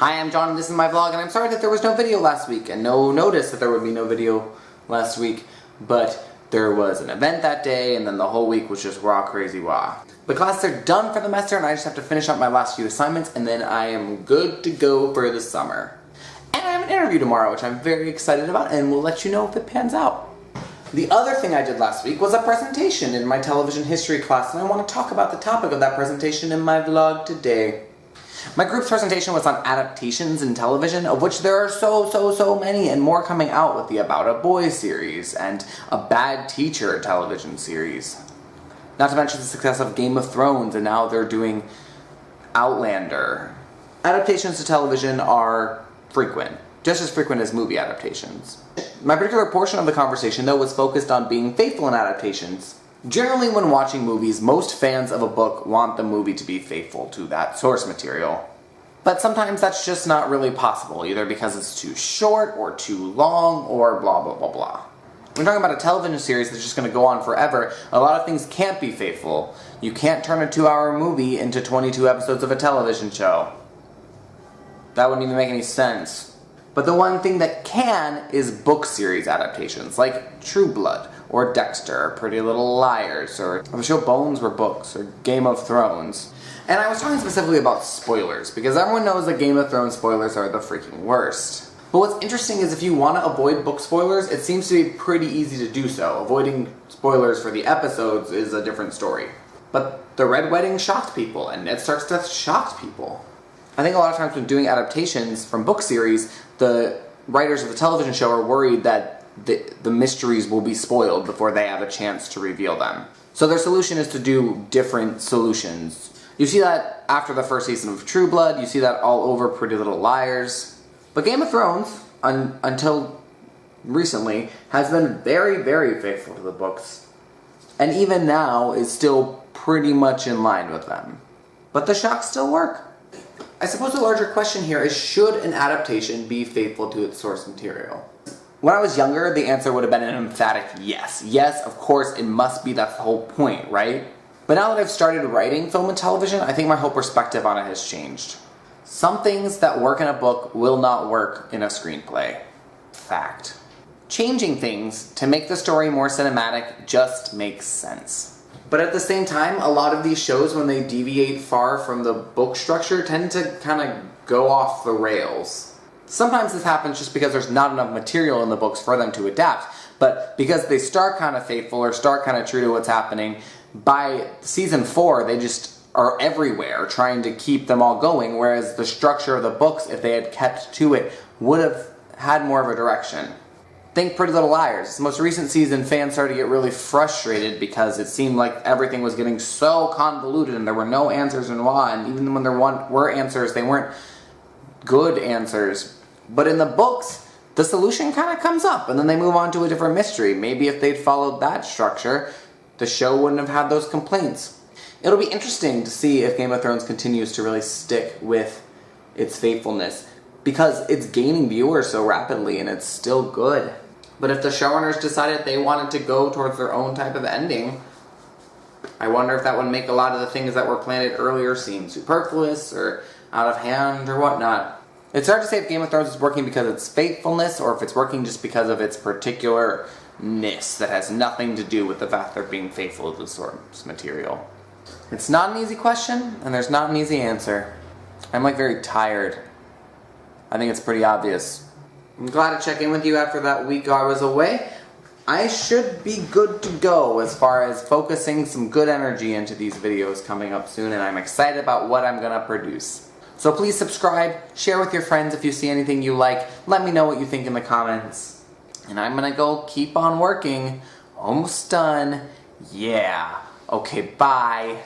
Hi, I'm John and this is my vlog, and I'm sorry that there was no video last week and no notice that there would be no video last week, but there was an event that day and then the whole week was just raw crazy raw. The classes are done for the semester and I just have to finish up my last few assignments and then I am good to go for the summer. And I have an interview tomorrow, which I'm very excited about, and we'll let you know if it pans out. The other thing I did last week was a presentation in my television history class, and I want to talk about the topic of that presentation in my vlog today. My group's presentation was on adaptations in television, of which there are so many, and more coming out with the About a Boy series and a Bad Teacher television series. Not to mention the success of Game of Thrones, and now they're doing Outlander. Adaptations to television are frequent, just as frequent as movie adaptations. My particular portion of the conversation, though, was focused on being faithful in adaptations. Generally, when watching movies, most fans of a book want the movie to be faithful to that source material. But sometimes that's just not really possible, either because it's too short, or too long, or blah blah blah blah. When talking about a television series that's just going to go on forever, a lot of things can't be faithful. You can't turn a 2-hour movie into 22 episodes of a television show. That wouldn't even make any sense. But the one thing that can is book series adaptations, like True Blood, or Dexter, or Pretty Little Liars, or the show Bones were books, or Game of Thrones. And I was talking specifically about spoilers, because everyone knows that Game of Thrones spoilers are the freaking worst. But what's interesting is if you want to avoid book spoilers, it seems to be pretty easy to do so. Avoiding spoilers for the episodes is a different story. But the Red Wedding shocked people, and Ned Stark's death shocked people. I think a lot of times when doing adaptations from book series, the writers of the television show are worried that the mysteries will be spoiled before they have a chance to reveal them. So their solution is to do different solutions. You see that after the first season of True Blood, you see that all over Pretty Little Liars. But Game of Thrones, until recently, has been very faithful to the books. And even now is still pretty much in line with them. But the shocks still work. I suppose the larger question here is, should an adaptation be faithful to its source material? When I was younger, the answer would have been an emphatic yes. Yes, of course, it must be, that's the whole point, right? But now that I've started writing film and television, I think my whole perspective on it has changed. Some things that work in a book will not work in a screenplay. Fact. Changing things to make the story more cinematic just makes sense. But at the same time, a lot of these shows, when they deviate far from the book structure, tend to kind of go off the rails. Sometimes this happens just because there's not enough material in the books for them to adapt, but because they start kind of faithful or start kind of true to what's happening, by season 4 they just are everywhere trying to keep them all going, whereas the structure of the books, if they had kept to it, would have had more of a direction. Think Pretty Little Liars. The most recent season, fans started to get really frustrated because it seemed like everything was getting so convoluted and there were no answers in why, and even when there were answers, they weren't good answers. But in the books, the solution kind of comes up and then they move on to a different mystery. Maybe if they'd followed that structure, the show wouldn't have had those complaints. It'll be interesting to see if Game of Thrones continues to really stick with its faithfulness, because it's gaining viewers so rapidly and it's still good. But if the showrunners decided they wanted to go towards their own type of ending, I wonder if that would make a lot of the things that were planted earlier seem superfluous or out of hand or whatnot. It's hard to say if Game of Thrones is working because of its faithfulness or if it's working just because of its particularness that has nothing to do with the fact they're being faithful to the source material. It's not an easy question, and there's not an easy answer. I'm very tired. I think it's pretty obvious. I'm glad to check in with you after that week I was away. I should be good to go as far as focusing some good energy into these videos coming up soon, and I'm excited about what I'm going to produce. So please subscribe, share with your friends if you see anything you like, let me know what you think in the comments. And I'm going to go keep on working. Almost done. Yeah. Okay, bye.